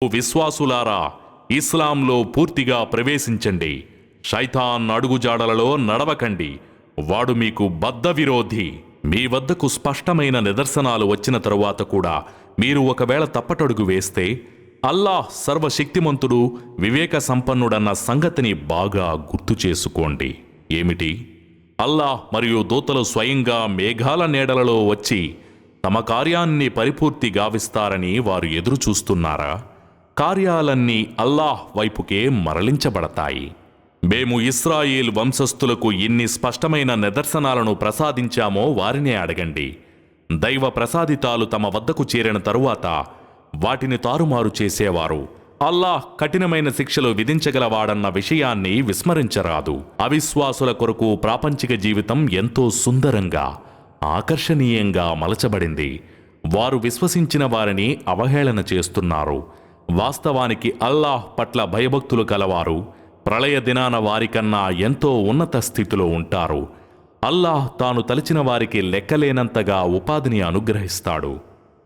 విశ్వాసులారా, ఇస్లాంలో పూర్తిగా ప్రవేశించండి. శైతాన్ అడుగుజాడలలో నడవకండి. వాడు మీకు బద్ధ విరోధి. మీ వద్దకు స్పష్టమైన నిదర్శనాలు వచ్చిన తరువాత కూడా మీరు ఒకవేళ తప్పటడుగు వేస్తే అల్లాహ్ సర్వశక్తిమంతుడు, వివేక సంపన్నుడన్న సంగతిని బాగా గుర్తు చేసుకోండి. ఏమిటి? అల్లాహ్ మరియు దూతలు స్వయంగా మేఘాల నీడలలో వచ్చి తమ కార్యాన్ని పరిపూర్తి గావిస్తారని వారు ఎదురుచూస్తున్నారా? కార్యాలన్నీ అల్లాహ్ వైపుకే మరలించబడతాయి. మేము ఇస్రాయేల్ వంశస్థులకు ఎన్ని స్పష్టమైన నిదర్శనాలను ప్రసాదించామో వారినే అడగండి. దైవ ప్రసాదితాలు తమ వద్దకు చేరిన తరువాత వాటిని తారుమారు చేసేవారు అల్లాహ్ కఠినమైన శిక్షలు విధించగలవాడన్న విషయాన్ని విస్మరించరాదు. అవిశ్వాసుల కొరకు ప్రాపంచిక జీవితం ఎంతో సుందరంగా, ఆకర్షణీయంగా మలచబడింది. వారు విశ్వసించిన వారిని అవహేళన చేస్తున్నారు. వాస్తవానికి అల్లాహ్ పట్ల భయభక్తులు కలవారు ప్రళయ దినాన వారికన్నా ఎంతో ఉన్నత స్థితిలో ఉంటారు. అల్లాహ్ తాను తలచిన వారికి లెక్కలేనంతగా ఉపాధిని అనుగ్రహిస్తాడు.